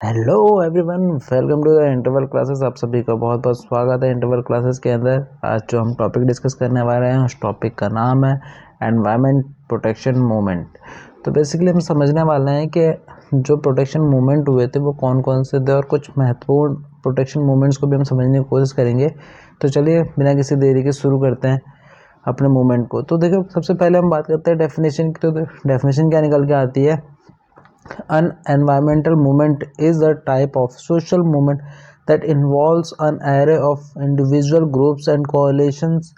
Hello everyone, welcome to the interval classes. आप सभी का बहुत बहुत स्वागत है इंटरवल क्लासेस के अंदर। आज जो हम टॉपिक डिस्कस करने वाले हैं उस टॉपिक का नाम है एनवायरनमेंट प्रोटेक्शन मूवमेंट। तो बेसिकली हम समझने वाले हैं कि जो प्रोटेक्शन मूवमेंट हुए थे वो कौन कौन से थे और कुछ महत्वपूर्ण प्रोटेक्शन मूवमेंट्स को भी हम समझने की कोशिश करेंगे। तो चलिए बिना किसी देरी के शुरू करते हैं अपने मूवमेंट को। तो देखो, सबसे पहले हम बात करते हैं डेफिनेशन की। तो डेफिनेशन क्या निकल के आती है? An environmental movement is a type of social movement that involves an array of individual groups and coalitions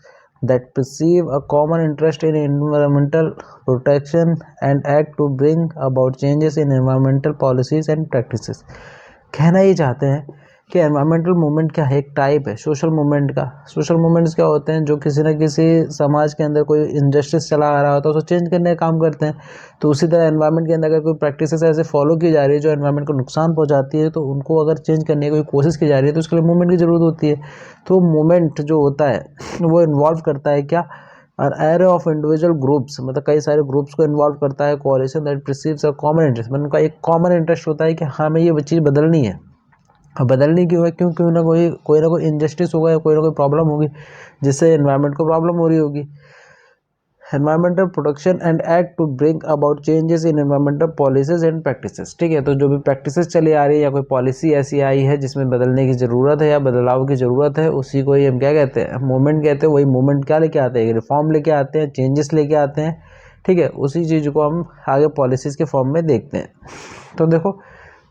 that perceive a common interest in environmental protection and act to bring about changes in environmental policies and practices। कहना ये चाहते हैं कि environmental movement क्या है? एक type है social movement का। सोशल मूवमेंट्स क्या होते हैं? जो किसी न किसी समाज के अंदर कोई इनजस्टिस चला आ रहा होता है उसको चेंज करने का काम करते हैं। तो उसी तरह एनवायरनमेंट के अंदर अगर कोई प्रैक्टिसेस ऐसे फॉलो की जा रही है जो एनवायरनमेंट को नुकसान पहुंचाती है, तो उनको अगर चेंज करने की कोई कोशिश की जा रही है तो उसके लिए मूवमेंट की ज़रूरत होती है। तो मूवमेंट जो होता है वो इन्वॉल्व करता है क्या? और एरे ऑफ इंडिविजुअल ग्रुप्स, मतलब कई सारे ग्रुप्स को इन्वॉल्व करता है। Coalition that perceives a common interest, मतलब उनका एक कॉमन इंटरेस्ट होता है कि हाँ हमें ये चीज़ बदलनी है। अब बदलनी क्यों है? क्योंकि ना कोई इनजस्टिस होगा या कोई ना कोई प्रॉब्लम होगी जिससे एनवायरनमेंट को प्रॉब्लम हो रही होगी। Environmental protection and act to bring about changes in environmental policies and practices. ठीक है, तो जो भी प्रैक्टिसेस चली आ रही है या कोई पॉलिसी ऐसी आई है जिसमें बदलने की ज़रूरत है या बदलाव की ज़रूरत है, उसी को ही हम क्या कहते हैं? मूवमेंट कहते हैं। वही मूवमेंट क्या लेके आते हैं? रिफॉर्म लेके आते हैं, चेंजेस लेके आते हैं। ठीक है, उसी चीज़ को हम आगे पॉलिसीज़ के फॉर्म में देखते हैं। तो देखो,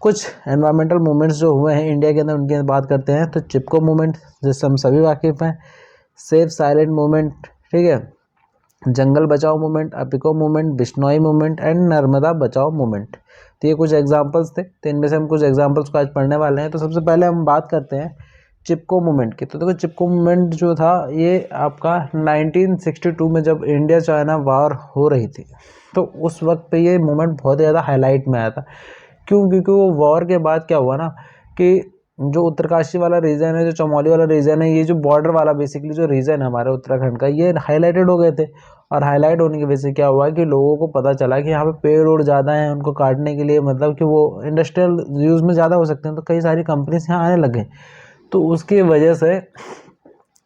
कुछ एनवायरमेंटल मूवमेंट्स जो हुए हैं इंडिया के अंदर उनकी बात करते हैं। तो चिपको मूवमेंट, जिससे हम सभी वाकिफ़ हैं। सेफ साइलेंट मूवमेंट, ठीक है, जंगल बचाओ movement, Appiko movement, Bishnoi movement and Narmada बचाओ मूवमेंट। तो ये कुछ एग्जांपल्स थे। तो इनमें से हम कुछ एग्जांपल्स को आज पढ़ने वाले हैं। तो सबसे पहले हम बात करते हैं चिपको मूवमेंट की। तो देखो, चिपको मूवमेंट जो था ये आपका 1962 में जब इंडिया चाइना वार हो रही थी, तो उस वक्त पे ये मूवमेंट बहुत ज़्यादा हाईलाइट में आया था। क्यों? क्योंकि वो वॉर के बाद क्या हुआ ना कि जो उत्तरकाशी वाला रीजन है, जो चमोली वाला रीजन है, ये जो बॉर्डर वाला बेसिकली जो रीजन है हमारे उत्तराखंड का, ये हाईलाइटेड हो गए थे। और हाईलाइट होने की वजह से क्या हुआ कि लोगों को पता चला कि यहाँ पे पेड़ ओड़ ज़्यादा हैं, उनको काटने के लिए, मतलब कि वो इंडस्ट्रियल यूज़ में ज़्यादा हो सकते हैं, तो कई सारी कंपनीज यहाँ आने लगे। तो उसकी वजह से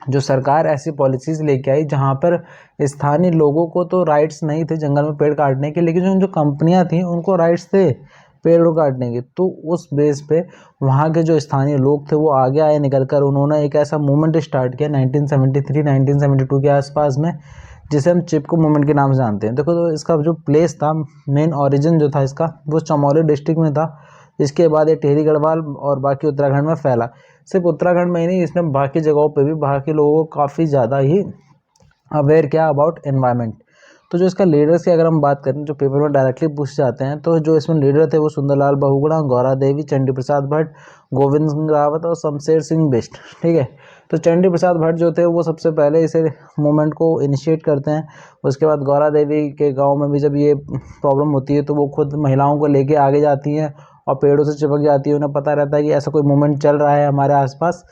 जो सरकार ऐसी पॉलिसीज़ लेके आई जहाँ पर स्थानीय लोगों को तो राइट्स नहीं थे जंगल में पेड़ काटने के, लेकिन जो कंपनियाँ थी उनको राइट्स थे पेड़ काटने के। तो उस बेस पे वहाँ के जो स्थानीय लोग थे वो आगे आए निकल कर, उन्होंने एक ऐसा मूवमेंट स्टार्ट किया 1973-1972 के आसपास में, जिसे हम चिपको मूवमेंट के नाम से जानते हैं। देखो, तो इसका जो प्लेस था, मेन ओरिजिन जो था इसका, वो चमोली डिस्ट्रिक्ट में था। इसके बाद ये टिहरी गढ़वाल और बाकी उत्तराखंड में फैला। सिर्फ उत्तराखंड में ही नहीं, इसने बाकी जगहों पे भी बाकी लोगों को काफ़ी ज़्यादा ही अवेयर किया अबाउट एनवायरनमेंट। तो जो इसका लीडर्स की अगर हम बात करें, जो पेपर में डायरेक्टली पूछ जाते हैं, तो जो इसमें लीडर थे वो सुंदरलाल बहुगुणा, गौरा देवी, चंडी प्रसाद भट्ट, गोविंद सिंह रावत और शमशेर सिंह बिष्ट। ठीक है, तो चंडी प्रसाद भट्ट जो थे वो सबसे पहले इसे मूवमेंट को इनिशिएट करते हैं। उसके बाद गौरा देवी के गांव में भी जब ये प्रॉब्लम होती है तो वो खुद महिलाओं को लेके आगे जाती हैं और पेड़ों से चिपक जाती है। उन्हें पता रहता है कि ऐसा कोई मूवमेंट चल रहा है हमारे आसपास,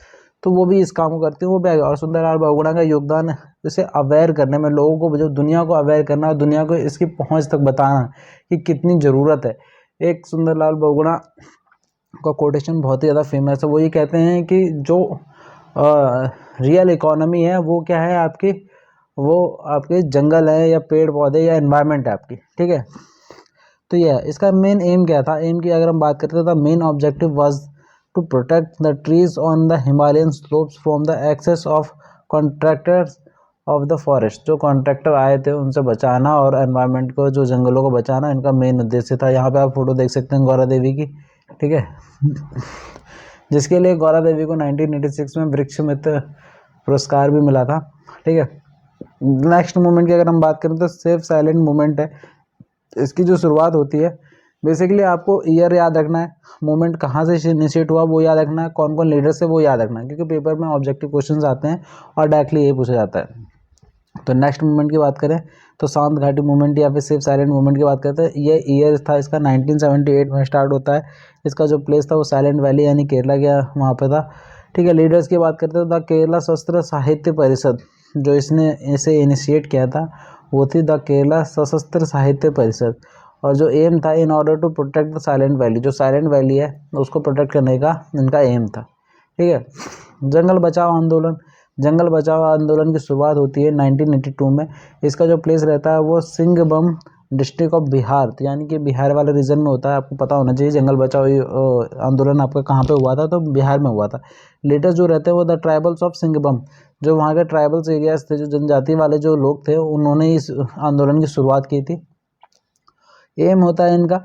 तो वो भी इस काम को करती हैं, वो भी आगे। और सुंदरलाल बहुगुणा का योगदान इसे अवेयर करने में, लोगों को, जो दुनिया को अवेयर करना और दुनिया को इसकी पहुंच तक बताना कि कितनी ज़रूरत है। एक सुंदरलाल बहुगुणा का कोटेशन बहुत ही ज़्यादा फेमस है। वो ये कहते हैं कि जो रियल इकोनॉमी है वो क्या है आपकी? वो आपके जंगल है या पेड़ पौधे या एनवायरनमेंट है आपकी। ठीक है, तो ये इसका मेन एम क्या था? एम की अगर हम बात करते हैं तो main objective was to protect the trees on the Himalayan slopes from the access of contractors of the forest. जो कॉन्ट्रैक्टर आए थे उनसे बचाना और एनवायरनमेंट को, जो जंगलों को बचाना, इनका मेन उद्देश्य था। यहाँ पे आप फोटो देख सकते हैं गौरा देवी की। ठीक है, जिसके लिए गौरा देवी को 1986 में वृक्ष मित्र पुरस्कार भी मिला था। ठीक है, नेक्स्ट मूवमेंट की अगर हम बात करें तो सेफ साइलेंट मूवमेंट है। इसकी जो शुरुआत होती है, बेसिकली आपको ईयर याद रखना है, मूवमेंट कहाँ से इनिशिएट हुआ वो याद रखना है, कौन कौन लीडर से वो याद रखना है, क्योंकि पेपर में ऑब्जेक्टिव क्वेश्चंस आते हैं और डायरेक्टली यही पूछा जाता है। तो नेक्स्ट मूवमेंट की बात करें तो शांत घाटी मूवमेंट या फिर सेफ साइलेंट मूवमेंट की बात करते हैं। ये ईयर था इसका 1978 में स्टार्ट होता है। इसका जो प्लेस था वो साइलेंट वैली यानी केरला के वहाँ पे था। ठीक है, लीडर्स की बात करते हैं तो द केरला सशस्त्र साहित्य परिषद, जो इसने इसे इनिशिएट किया था वो थी द केरला सशस्त्र साहित्य परिषद। और जो एम था in order to protect the Silent Valley, जो साइलेंट वैली है उसको प्रोटेक्ट करने का इनका एम था। ठीक है। जंगल बचाओ आंदोलन, जंगल बचाओ आंदोलन की शुरुआत होती है 1982 में। इसका जो प्लेस रहता है वो सिंहभूम डिस्ट्रिक्ट ऑफ बिहार, यानी कि बिहार वाले रीजन में होता है। आपको पता होना चाहिए जंगल बचाओ आंदोलन आपका कहाँ पे हुआ था, तो बिहार में हुआ था। लीडर्स जो रहते हैं वो द ट्राइबल्स ऑफ सिंहभूम, जो वहाँ के ट्राइबल्स एरियाज थे, जो जनजाति वाले जो लोग थे, उन्होंने इस आंदोलन की शुरुआत की थी। एम होता है इनका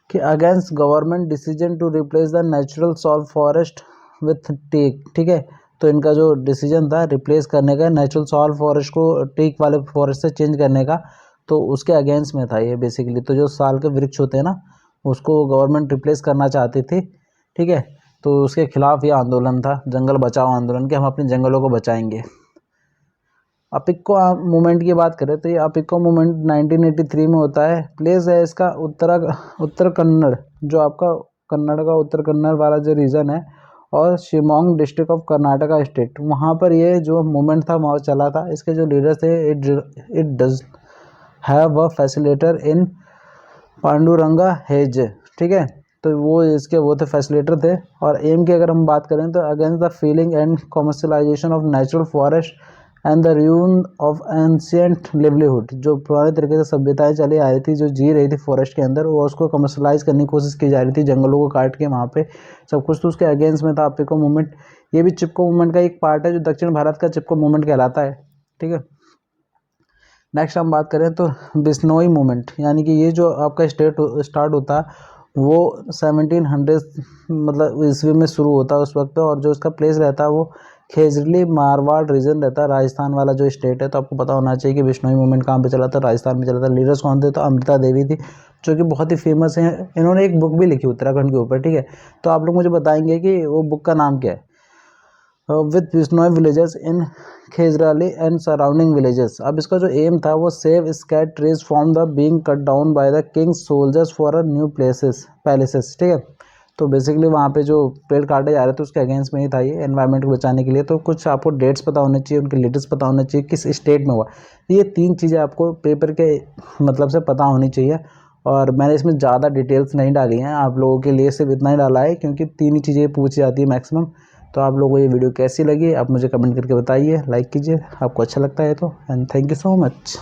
कि against government decision to replace the natural sal forest with teak. ठीक है, तो इनका जो डिसीजन था रिप्लेस करने का नेचुरल सॉल्व फॉरेस्ट को टेक वाले फॉरेस्ट से चेंज करने का, तो उसके अगेंस्ट में था ये बेसिकली। तो जो साल के वृक्ष होते हैं ना, उसको गवर्नमेंट रिप्लेस करना चाहती थी। ठीक है, तो उसके खिलाफ ये आंदोलन था, जंगल बचाओ आंदोलन, कि हम अपने जंगलों को बचाएंगे। अपिक्को मूवमेंट की बात करें तो ये अपिक्को मूवमेंट 1983 में होता है। प्लेस है इसका उत्तर कन्नड़, जो आपका कन्नड़ का उत्तर कन्नड़ वाला जो रीजन है, और शिमोंग डिस्ट्रिक्ट ऑफ कर्नाटका स्टेट, वहाँ पर ये जो मूवमेंट था वहाँ चला था। इसके जो लीडर थे, it does have a facilitator in Panduranga hedge. ठीक है, तो वो थे फैसिलिटेटर थे। और एम की अगर हम बात करें तो against the feeling and commercialisation of natural forest and the ruin of ancient livelihood, जो पुराने तरीके से सभ्यताएं चली आ रही थी, जो जी रही थी फॉरेस्ट के अंदर, वो उसको कमर्शलाइज करने की कोशिश की जा रही थी, जंगलों को काट के वहाँ पे सब कुछ। तो उसके अगेंस्ट में था अपिको मूवमेंट। ये भी चिपको मूवमेंट का एक पार्ट है, जो दक्षिण भारत का चिपको मूवमेंट कहलाता है। ठीक है, नेक्स्ट हम बात करें तो बिश्नोई मूवमेंट, यानी कि ये जो आपका स्टार्ट होता है वो 1700 मतलब ईस्वी में शुरू होता है उस वक्त पे। और जो उसका प्लेस रहता है वो खेजरी मारवाड़ रीजन रहता है, राजस्थान वाला जो स्टेट है। तो आपको पता होना चाहिए कि बिश्नोई मूवमेंट कहाँ पे चला था, राजस्थान में चला था। लीडर्स कौन थे, तो अमृता देवी थी, जो कि बहुत ही फेमस है। इन्होंने एक बुक भी लिखी उत्तराखंड के ऊपर। ठीक है, तो आप लोग मुझे बताएंगे कि वो बुक का नाम क्या है। With Bishnoi villages in Khejarli and surrounding villages. अब इसका जो एम था वो save scat trees from the being cut down by the king soldiers for a new palaces. ठीक है, तो बेसिकली वहाँ पे जो पेड़ काटे जा रहे थे उसके अगेंस्ट में ही था ये, एनवायरनमेंट को बचाने के लिए। तो कुछ आपको डेट्स पता होने चाहिए, उनके लीडर्स पता होने चाहिए, किस स्टेट में हुआ। ये 3 चीज़ें आपको पेपर के मतलब से पता होनी चाहिए। और मैंने इसमें ज़्यादा डिटेल्स नहीं डाली हैं, आप लोगों के लिए सिर्फ इतना ही डाला है, क्योंकि 3 ही चीज़ें पूछी जाती है मैक्सिमम। तो आप लोगों को ये वीडियो कैसी लगी आप मुझे कमेंट करके बताइए, लाइक कीजिए आपको अच्छा लगता है तो। And thank you so much.